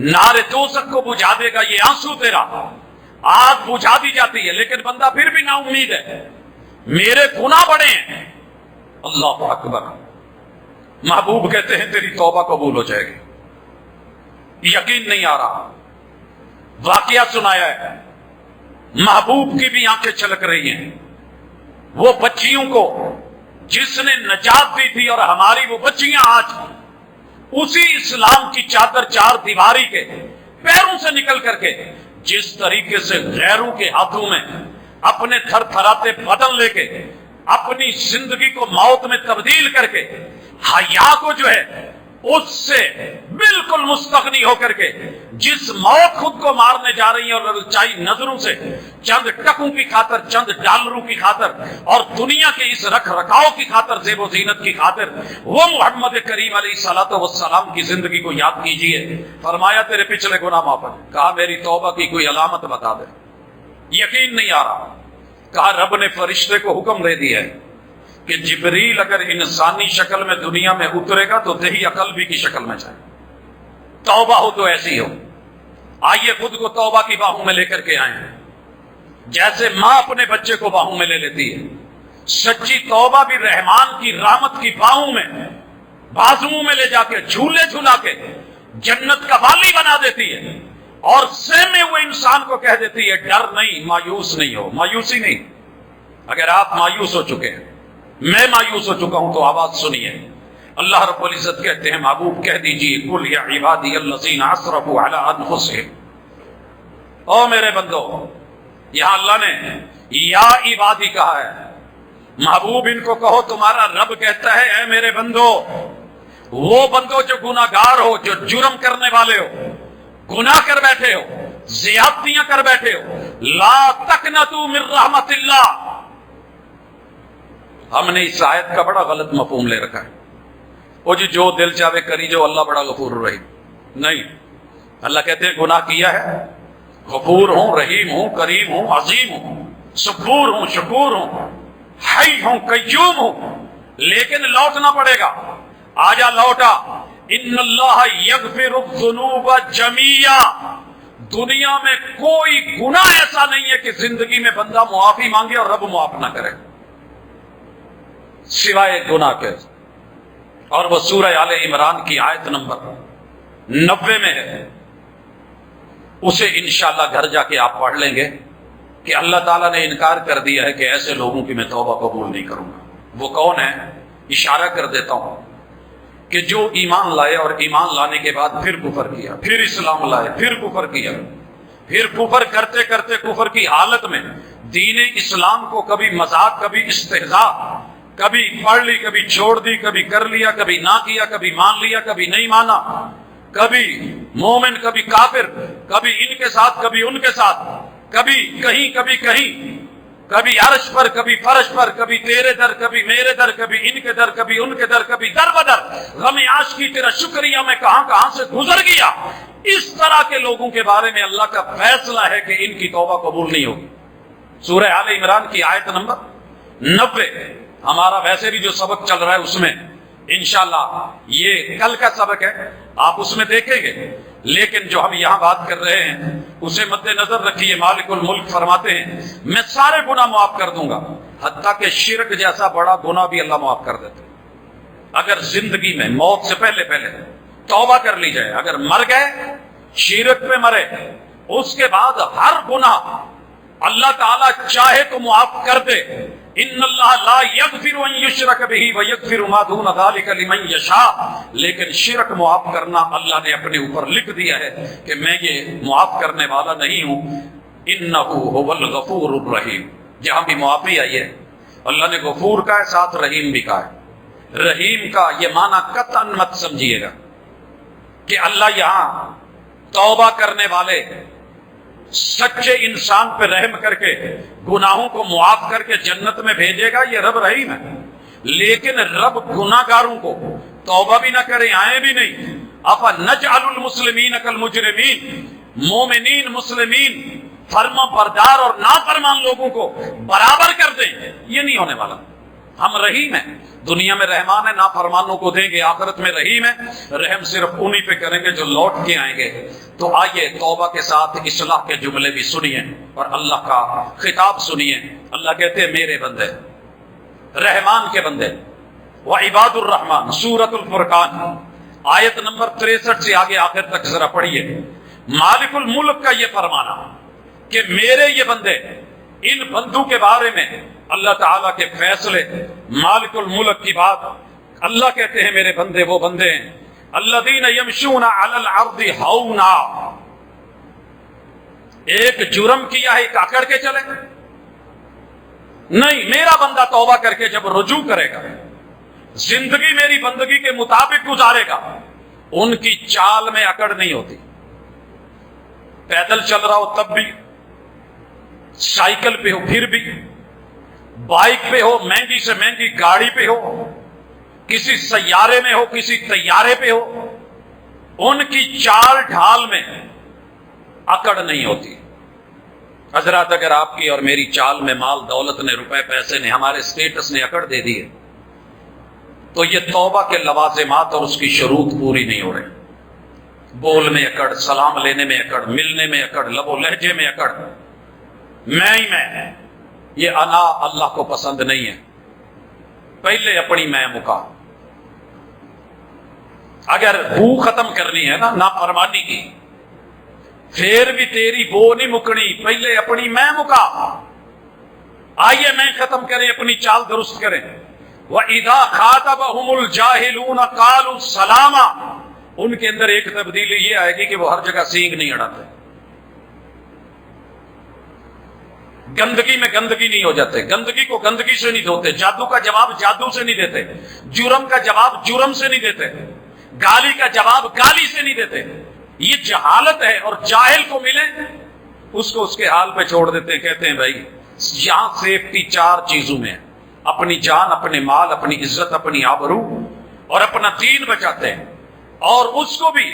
نار دوزخ کو بجھا دے گا یہ آنسو تیرا۔ آگ بجھا دی جاتی ہے لیکن بندہ پھر بھی نا امید ہے، میرے گناہ بڑے ہیں۔ اللہ اکبر، محبوب کہتے ہیں تیری توبہ قبول ہو جائے گی۔ یقین نہیں آ رہا، واقعہ سنایا ہے، محبوب کی بھی آنکھیں چھلک رہی ہیں۔ وہ بچیوں کو جس نے نجات دی تھی، اور ہماری وہ بچیاں آج اسی اسلام کی چادر چار دیواری کے پیروں سے نکل کر کے جس طریقے سے غیروں کے ہاتھوں میں اپنے تھر تھراتے بدن لے کے، اپنی زندگی کو موت میں تبدیل کر کے، حیا کو جو ہے اس سے بالکل مستغنی ہو کر کے، جس موت خود کو مارنے جا رہی ہے اور للچائی نظروں سے چند ٹکوں کی خاطر، چند ڈالروں کی خاطر، اور دنیا کے اس رکھ رکھاؤ کی خاطر، زیب و زینت کی خاطر، وہ محمد کریم علیہ الصلوۃ والسلام کی زندگی کو یاد کیجئے۔ فرمایا تیرے پچھلے گناہ معاف ہیں۔ کہا میری توبہ کی کوئی علامت بتا دے۔ یقین نہیں آ رہا، کہا رب نے فرشتے کو حکم دے دیا ہے کہ جبریل اگر انسانی شکل میں دنیا میں اترے گا تو دہی قلبی کی شکل میں جائے، توبہ ہو تو ایسی ہو۔ آئیے خود کو توبہ کی باہوں میں لے کر کے آئیں، جیسے ماں اپنے بچے کو باہوں میں لے لیتی ہے۔ سچی توبہ بھی رحمان کی رحمت کی باہوں میں، بازوؤں میں لے جا کے، جھولے جھلا کے جنت کا والی بنا دیتی ہے، اور سہمے ہوئے انسان کو کہہ دیتی ہے ڈر نہیں، مایوس نہیں ہو۔ مایوسی نہیں، اگر آپ مایوس ہو چکے ہیں، میں مایوس ہو چکا ہوں، تو آواز سنیے۔ اللہ رب العزت کہتے ہیں محبوب کہہ دیجیے قل یا عبادی الذین اسرفوا علی انفسہم، او میرے بندو، یہاں اللہ نے یا عبادی کہا ہے، محبوب ان کو کہو تمہارا رب کہتا ہے اے میرے بندو، وہ بندو جو گناہگار ہو، جو جرم کرنے والے ہو، گناہ کر بیٹھے ہو، زیادتیاں کر بیٹھے ہو، لا تقنطوا من رحمت اللہ۔ ہم نے اس آیت کا بڑا غلط مفہوم لے رکھا ہے، وہ جی جو دل چاہے کری جو، اللہ بڑا غفور رحیم۔ نہیں، اللہ کہتے ہیں گناہ کیا ہے، غفور ہوں، رحیم ہوں، کریم ہوں، عظیم ہوں، صبور ہوں، شکور ہوں، حی ہوں، قیوم ہوں، لیکن لوٹنا پڑے گا۔ آجا لوٹا، ان اللہ یغفر الذنوب جمیعا، دنیا میں کوئی گناہ ایسا نہیں ہے کہ زندگی میں بندہ معافی مانگے اور رب معاف نہ کرے، سوائے گناہ کے۔ اور وہ سورہ آل عمران کی آیت نمبر 90 میں ہے، اسے انشاءاللہ گھر جا کے آپ پڑھ لیں گے کہ اللہ تعالیٰ نے انکار کر دیا ہے کہ ایسے لوگوں کی میں توبہ قبول نہیں کروں گا۔ وہ کون ہے؟ اشارہ کر دیتا ہوں کہ جو ایمان لائے اور ایمان لانے کے بعد پھر کفر کیا، پھر اسلام لائے، پھر کفر کیا، پھر کفر کرتے کرتے کفر کی حالت میں دین اسلام کو کبھی مذاق، کبھی استہزاء، کبھی پڑھ لی، کبھی چھوڑ دی، کبھی کر لیا، کبھی نہ کیا، کبھی مان لیا، کبھی نہیں مانا، کبھی مومن، کبھی کافر، کبھی ان کے ساتھ، کبھی ان کے ساتھ، کبھی کہیں، کبھی کہیں، کبھی عرش پر، کبھی فرش پر، کبھی تیرے در، کبھی میرے در، کبھی ان کے در، کبھی ان کے در، کبھی در بدر، غم عاشقی تیرا شکریہ میں کہاں کہاں سے گزر گیا۔ اس طرح کے لوگوں کے بارے میں اللہ کا فیصلہ ہے کہ ان کی توبہ قبول نہیں ہوگی۔ سورہ آل عمران کی آیت نمبر 90، ہمارا ویسے بھی جو سبق چل رہا ہے اس میں انشاءاللہ یہ کل کا سبق ہے، آپ اس میں دیکھیں گے، لیکن جو ہم یہاں بات کر رہے ہیں اسے مد نظر رکھیے۔ مالک الملک فرماتے ہیں میں سارے گناہ معاف کر دوں گا، حتیٰ کہ شرک جیسا بڑا گناہ بھی اللہ معاف کر دیتے۔ اگر زندگی میں موت سے پہلے توبہ کر لی جائے، اگر مر گئے شرک پہ مرے، اس کے بعد ہر گناہ اللہ تعالیٰ چاہے تو معاف کر دے۔ ان اللہ لا یغفر ان یشرک بہ ویغفر ما دون ذلک لمن یشاء، لیکن شرک معاف کرنا اللہ نے اپنے اوپر لکھ دیا ہے کہ میں یہ معاف کرنے والا نہیں ہوں۔ انہ هو الغفور الرحیم، جہاں بھی معافی آئی ہے اللہ نے غفور کا ہے، ساتھ رحیم بھی کہا ہے۔ رحیم کا یہ معنی قطعاً مت سمجھیے گا کہ اللہ یہاں توبہ کرنے والے سچے انسان پہ رحم کر کے گناہوں کو معاف کر کے جنت میں بھیجے گا، یہ رب رحیم ہے۔ لیکن رب گناہ گاروں کو توبہ بھی نہ کرے، آئے بھی نہیں۔ افنجعل المسلمین کالمجرمین، مومنین، مسلمین، فرما بردار اور نافرمان لوگوں کو برابر کر دیں، یہ نہیں ہونے والا۔ ہم رحیم ہیں، دنیا میں رحمان ہے، نافرمانوں کو دیں گے، آخرت میں رحیم ہے، رحم صرف انہی پہ کریں گے جو لوٹ کے آئیں گے۔ تو آئیے توبہ کے ساتھ اصلاح کے جملے بھی سنیے اور اللہ کا خطاب سنیے۔ اللہ کہتے ہیں میرے بندے، رحمان کے بندے، وعباد الرحمن، سورۃ الفرقان آیت نمبر 63 سے آگے آخر تک ذرا پڑھیے۔ مالک الملک کا یہ فرمانا کہ میرے یہ بندے، ان بندوں کے بارے میں اللہ تعالیٰ کے فیصلے، مالک الملک کی بات، اللہ کہتے ہیں میرے بندے وہ بندے ہیں الذین یمشون علی الارض ہونا، ایک جرم کیا ہے ایک اکڑ کے چلے نہیں، میرا بندہ توبہ کر کے جب رجوع کرے گا، زندگی میری بندگی کے مطابق گزارے گا، ان کی چال میں اکڑ نہیں ہوتی۔ پیدل چل رہا ہو تب بھی، سائیکل پہ ہو پھر بھی، بائک پہ ہو، مہنگی سے مہنگی گاڑی پہ ہو، کسی سیارے میں ہو، کسی طیارے پہ ہو، ان کی چال ڈھال میں اکڑ نہیں ہوتی۔ حضرات اگر آپ کی اور میری چال میں مال دولت نے، روپے پیسے نے، ہمارے سٹیٹس نے اکڑ دے دی ہے، تو یہ توبہ کے لوازمات اور اس کی شروط پوری نہیں ہو رہی۔ بول میں اکڑ، سلام لینے میں اکڑ، ملنے میں اکڑ، لب و لہجے میں اکڑ، میں ہی میں، یہ انا اللہ کو پسند نہیں ہے۔ پہلے اپنی میں مکا، اگر بو ختم کرنی ہے نا نافرمانی کی، پھر بھی تیری بو نہیں مکنی، پہلے اپنی میں مکا۔ آئیے میں ختم کریں، اپنی چال درست کریں۔ وَإِذَا خَاطَبَهُمُ الْجَاهِلُونَ قَالُوا سَلَامًا، ان کے اندر ایک تبدیلی یہ آئے گی کہ وہ ہر جگہ سینگ نہیں اڑاتے، گندگی میں گندگی نہیں ہو جاتے، گندگی کو گندگی سے نہیں دھوتے، جادو کا جواب جادو سے نہیں دیتے، جرم کا جواب جرم سے نہیں دیتے، گالی کا جواب گالی سے نہیں دیتے۔ یہ جہالت ہے، اور جاہل کو ملے اس کو اس کے حال پہ چھوڑ دیتے ہیں۔ کہتے ہیں بھائی یہاں سیفٹی 4 چیزوں میں ہے، اپنی جان، اپنے مال، اپنی عزت، اپنی آبرو اور اپنا دین بچاتے ہیں، اور اس کو بھی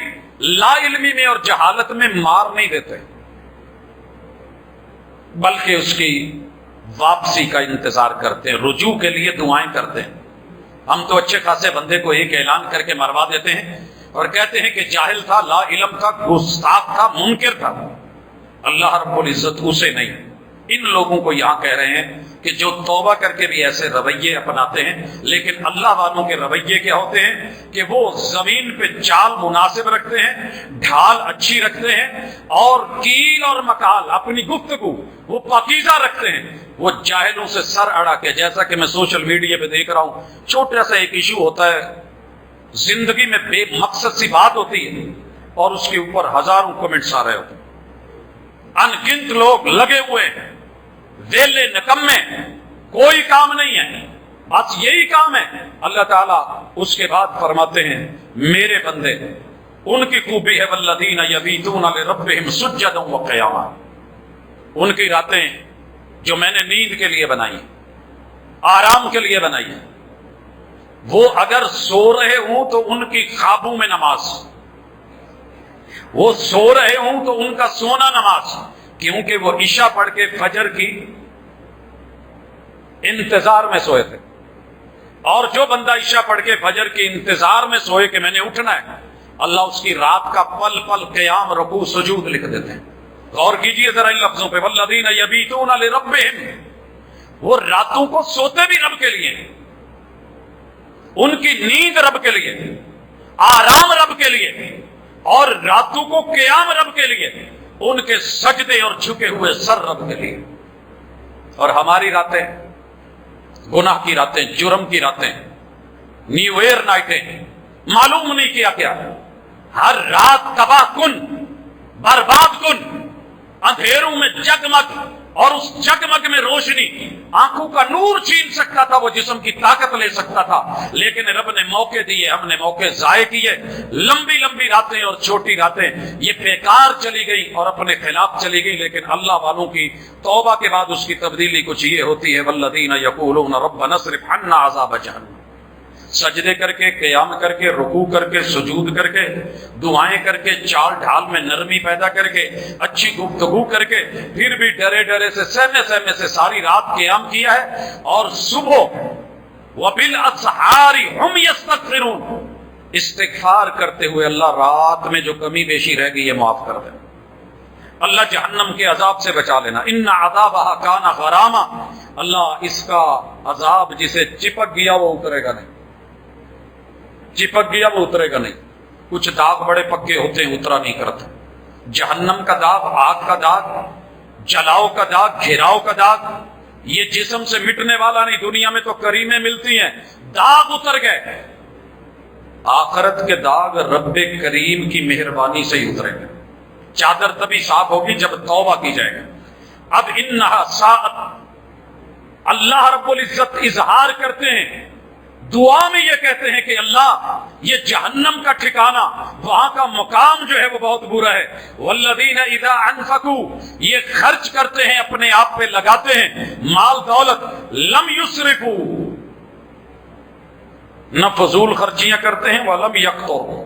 لا علمی میں اور جہالت میں مار نہیں دیتے، بلکہ اس کی واپسی کا انتظار کرتے ہیں، رجوع کے لیے دعائیں کرتے ہیں۔ ہم تو اچھے خاصے بندے کو ایک اعلان کر کے مروا دیتے ہیں اور کہتے ہیں کہ جاہل تھا، لا علم تھا، گستاخ تھا، منکر تھا۔ اللہ رب العزت اسے نہیں، ان لوگوں کو یہاں کہہ رہے ہیں کہ جو توبہ کر کے بھی ایسے رویے اپناتے ہیں، لیکن اللہ والوں کے رویے کیا ہوتے ہیں کہ وہ زمین پہ چال مناسب رکھتے ہیں، ڈھال اچھی رکھتے ہیں، اور کیل اور مکال اپنی گفتگو وہ پاکیزہ رکھتے ہیں۔ وہ جاہلوں سے سر اڑا کے، جیسا کہ میں سوشل میڈیا پہ دیکھ رہا ہوں، چھوٹا سا ایک ایشو ہوتا ہے، زندگی میں بے مقصد سی بات ہوتی ہے اور اس کے اوپر ہزاروں کمنٹس آ رہے ہوتے ہیں، ان گنت لوگ لگے ہوئے ہیں، ویلے نکمے، کوئی کام نہیں ہے، بس یہی کام ہے۔ اللہ تعالیٰ اس کے بعد فرماتے ہیں میرے بندے، ان کی خوبی ہے والذین یبیتون لربہم سجدا وقیاما، ان کی راتیں جو میں نے نیند کے لیے بنائی، آرام کے لیے بنائی، وہ اگر سو رہے ہوں تو ان کی خوابوں میں نماز، وہ سو رہے ہوں تو ان کا سونا نماز، کیونکہ وہ عشاء پڑھ کے فجر کی انتظار میں سوئے تھے۔ اور جو بندہ عشاء پڑھ کے فجر کے انتظار میں سوئے کہ میں نے اٹھنا ہے، اللہ اس کی رات کا پل پل قیام، رکوع، سجود لکھ دیتے ہیں۔ غور کیجئے ذرا ان لفظوں پہ، والذین یبیتون لربہم، وہ راتوں کو سوتے بھی رب کے لیے، ان کی نیند رب کے لیے، آرام رب کے لیے، اور راتوں کو قیام رب کے لیے، ان کے سجدے اور جھکے ہوئے سر رب کے لیے۔ اور ہماری راتیں گناہ کی راتیں، جرم کی راتیں، نیو ایئر نائٹیں، معلوم نہیں کیا کیا، ہر رات تباہ کن، برباد کن، اندھیروں میں جگمگ، اور اس جگمگ میں روشنی آنکھوں کا نور چھین سکتا تھا، وہ جسم کی طاقت لے سکتا تھا، لیکن رب نے موقع دیے، ہم نے موقع ضائع کیے۔ لمبی لمبی راتیں اور چھوٹی راتیں یہ بیکار چلی گئی اور اپنے خلاف چلی گئی، لیکن اللہ والوں کی توبہ کے بعد اس کی تبدیلی کچھ یہ ہوتی ہے، والذین یقولون ربنا اصرف عنا عذاب جہنم، سجدے کر کے، قیام کر کے، رکوع کر کے، سجود کر کے، دعائیں کر کے، چال ڈھال میں نرمی پیدا کر کے، اچھی گفتگو کر کے، پھر بھی ڈرے ڈرے سے، سہمے سہمے سے ساری رات قیام کیا ہے، اور صبح وبالاسحار هم یستغفرون، استغفار کرتے ہوئے اللہ رات میں جو کمی بیشی رہ گئی ہے معاف کر دے، اللہ جہنم کے عذاب سے بچا لینا۔ ان عذابها کان غراما، اللہ اس کا عذاب جسے چپک گیا وہ اترے گا نہیں، چپک گیا وہ اترے گا نہیں۔ کچھ داغ بڑے پکے ہوتے ہیں، اترا نہیں کرتا۔ جہنم کا داغ، آگ کا داغ، جلاؤ کا داغ، گھیراؤ کا داغ، یہ جسم سے مٹنے والا نہیں۔ دنیا میں تو کریمیں ملتی ہیں، داغ اتر گئے، آخرت کے داغ رب کریم کی مہربانی سے ہی اترے گا۔ چادر تبھی صاف ہوگی جب توبہ کی جائے گا۔ اب انہا ساعت، اللہ رب العزت اظہار کرتے ہیں، دعا میں یہ کہتے ہیں کہ اللہ یہ جہنم کا ٹھکانہ، وہاں کا مقام جو ہے وہ بہت برا ہے۔ والذین اذا انفقوا، یہ خرچ کرتے ہیں، اپنے آپ پہ لگاتے ہیں مال دولت، لم یسرفوا، نہ فضول خرچیاں کرتے ہیں، ولم یقتروا،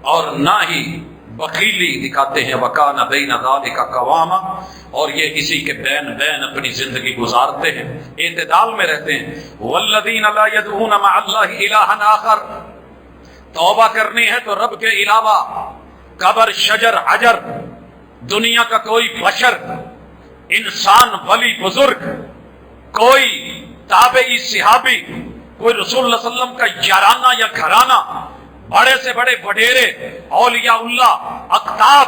اور نہ ہی بخیلی دکھاتے ہیں، وکان بین ذالک قواما، اور یہ اسی کے بین بین اپنی زندگی گزارتے ہیں، اعتدال میں رہتے ہیں۔ والذین لا یدعون مع اللہ الہا آخر، توبہ کرنی ہے تو رب کے علاوہ قبر، شجر، حجر، دنیا کا کوئی بشر، انسان، ولی، بزرگ، کوئی تابعی، صحابی، کوئی رسول اللہ صلی اللہ علیہ وسلم کا یارانہ یا گھرانہ، بڑے سے بڑے وڈیرے، اولیاء اللہ، اقطاب،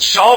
100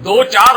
2-4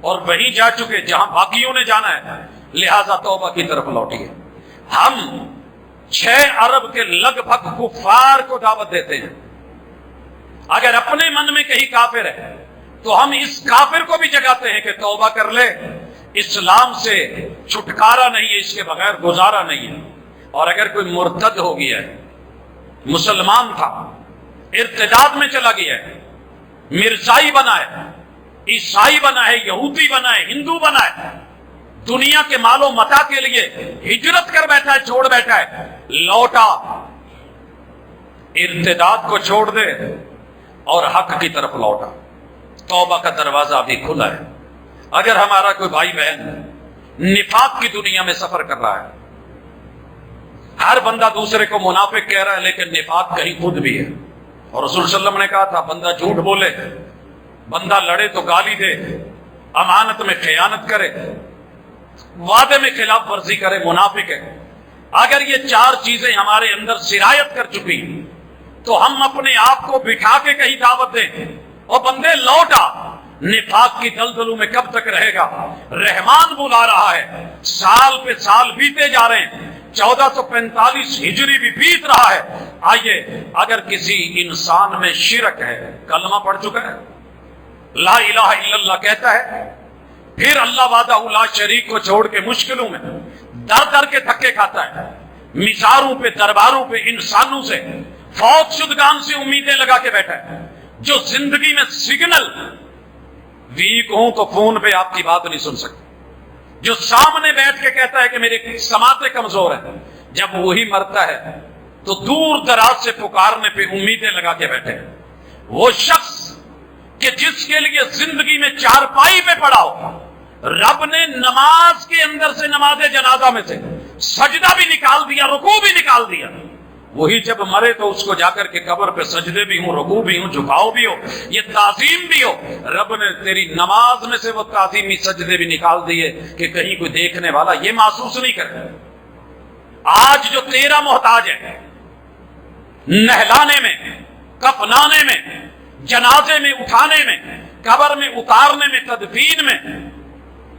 اور وہیں جا چکے جہاں باقیوں نے جانا ہے، لہذا توبہ کی طرف لوٹیے۔ ہم 6 ارب کے لگ بھگ کفار کو دعوت دیتے ہیں۔ اگر اپنے من میں کہیں کافر ہے تو ہم اس کافر کو بھی جگاتے ہیں کہ توبہ کر لے، اسلام سے چھٹکارا نہیں ہے، اس کے بغیر گزارا نہیں ہے۔ اور اگر کوئی مرتد ہو گیا ہے، مسلمان تھا، ارتداد میں چلا گیا ہے، مرزائی بنا ہے، عیسائی بنا ہے، یہودی بنا ہے، ہندو بنا ہے، دنیا کے مال و متاع کے لیے ہجرت کر بیٹھا ہے، چھوڑ بیٹھا ہے، لوٹا، ارتداد کو چھوڑ دے اور حق کی طرف لوٹا۔ توبہ کا دروازہ ابھی کھلا ہے۔ اگر ہمارا کوئی بھائی بہن نفاق کی دنیا میں سفر کر رہا ہے، ہر بندہ دوسرے کو منافق کہہ رہا ہے لیکن نفاق کہیں خود بھی ہے، اور رسول صلی اللہ علیہ وسلم نے کہا تھا بندہ جھوٹ بولے، بندہ لڑے تو گالی دے، امانت میں خیانت کرے، وعدے میں خلاف ورزی کرے، منافق ہے۔ اگر یہ 4 چیزیں ہمارے اندر سرایت کر چکی تو ہم اپنے آپ کو بٹھا کے کہیں دعوت دیں اور بندے لوٹا، نفاق کی دلدلوں میں کب تک رہے گا؟ رحمان بلا رہا ہے، سال پہ سال بیتے جا رہے ہیں، 1445 ہجری بھی بیت رہا ہے۔ آئیے، اگر کسی انسان میں شرک ہے، کلمہ پڑھ چکا ہے، لا الہ الا اللہ کہتا ہے، پھر اللہ وحدہ لا شریک کو چھوڑ کے مشکلوں میں در در کے دھکے کھاتا ہے، مزاروں پہ، درباروں پہ، انسانوں سے، فوت شدگان سے امیدیں لگا کے بیٹھا ہے، جو زندگی میں سگنل ویک ہوں تو فون پہ آپ کی بات نہیں سن سکتے، جو سامنے بیٹھ کے کہتا ہے کہ میرے سماعتیں کمزور ہیں، جب وہی مرتا ہے تو دور دراز سے پکارنے پہ امیدیں لگا کے بیٹھے۔ وہ شخص کہ جس کے لیے زندگی میں چارپائی پہ پڑا ہو، رب نے نماز کے اندر سے، نماز جنازہ میں سے سجدہ بھی نکال دیا، رکوع بھی نکال دیا، وہی جب مرے تو اس کو جا کر کے قبر پہ سجدے بھی ہوں، رکوع بھی ہوں، جھکاؤ بھی ہو، یہ تعظیم بھی ہو، رب نے تیری نماز میں سے وہ تعظیمی سجدے بھی نکال دیے کہ کہیں کوئی دیکھنے والا یہ محسوس نہیں کرے۔ آج جو تیرا محتاج ہے، نہلانے میں، کفنانے میں، جنازے میں اٹھانے میں، قبر میں اتارنے میں، تدفین میں،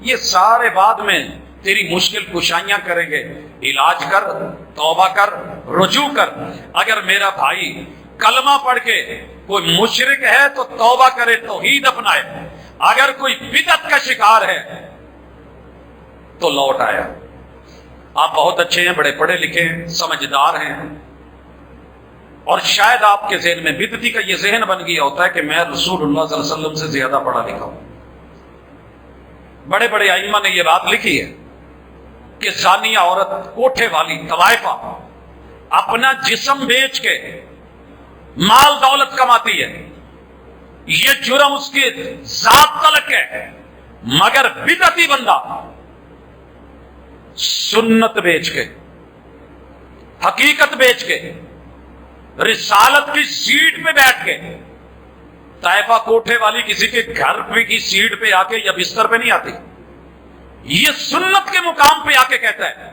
یہ سارے بعد میں تیری مشکل کشائیاں کریں گے۔ علاج کر، توبہ کر، رجوع کر۔ اگر میرا بھائی کلمہ پڑھ کے کوئی مشرک ہے تو توبہ کرے، توحید اپنائے۔ اگر کوئی بدعت کا شکار ہے تو لوٹ آیا۔ آپ بہت اچھے ہیں، بڑے پڑھے لکھے ہیں، سمجھدار ہیں، اور شاید آپ کے ذہن میں بدعتی کا یہ ذہن بن گیا ہوتا ہے کہ میں رسول اللہ صلی اللہ علیہ وسلم سے زیادہ پڑھا لکھا ہوں۔ بڑے بڑے ائمہ نے یہ بات لکھی ہے کہ زانیہ عورت، کوٹھے والی، طوائفہ اپنا جسم بیچ کے مال دولت کماتی ہے، یہ جرم اس کی ذات تلک ہے، مگر بدعتی بندہ سنت بیچ کے، حقیقت بیچ کے، رسالت کی سیٹ پہ بیٹھ کے، طائفہ کوٹھے والی کسی کے گھر پہ کی سیٹ پہ آ کے یا بستر پہ نہیں آتی، یہ سنت کے مقام پہ آ کے کہتا ہے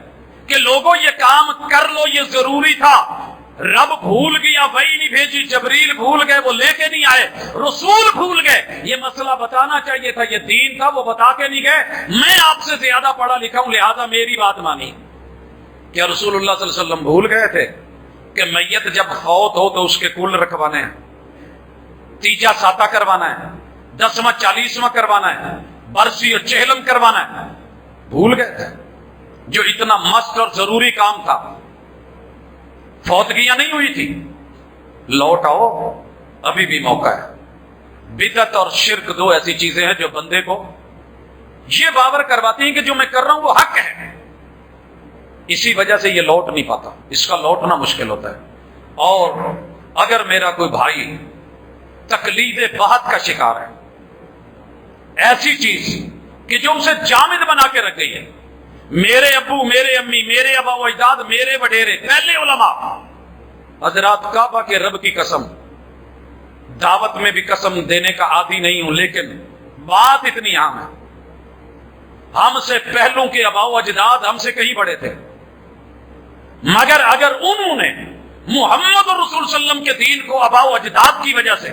کہ لوگوں یہ کام کر لو، یہ ضروری تھا، رب بھول گیا، وہی نہیں بھیجی، جبریل بھول گئے، وہ لے کے نہیں آئے، رسول بھول گئے، یہ مسئلہ بتانا چاہیے تھا، یہ دین تھا، وہ بتا کے نہیں گئے، میں آپ سے زیادہ پڑھا لکھا ہوں لہذا میری بات مانی۔ کیا رسول اللہ صلی اللہ علیہ وسلم بھول گئے تھے کہ میت جب فوت ہو تو اس کے کل رکھوانے ہیں، تیجا ساتہ کروانا ہے، 10واں 40واں کروانا ہے، برسی اور چہلم کروانا ہے؟ بھول گئے تھے جو اتنا مست اور ضروری کام تھا، فوتگیاں نہیں ہوئی تھی۔ لوٹ آؤ، ابھی بھی موقع ہے۔ بدعت اور شرک دو ایسی چیزیں ہیں جو بندے کو یہ باور کرواتی ہیں کہ جو میں کر رہا ہوں وہ حق ہے، اسی وجہ سے یہ لوٹ نہیں پاتا، اس کا لوٹنا مشکل ہوتا ہے۔ اور اگر میرا کوئی بھائی تقلید بہت کا شکار ہے، ایسی چیز کہ جو اسے جامد بنا کے رکھ گئی ہے، میرے ابو، میرے امی، میرے ابا و اجداد، میرے وڈیرے، پہلے علماء، حضرات کعبہ کے رب کی قسم، دعوت میں بھی قسم دینے کا عادی نہیں ہوں، لیکن بات اتنی عام ہے، ہم سے پہلوں کے ابا و اجداد ہم سے کہیں بڑے تھے، مگر اگر انہوں نے محمد رسول صلی اللہ علیہ وسلم کے دین کو ابا و اجداد کی وجہ سے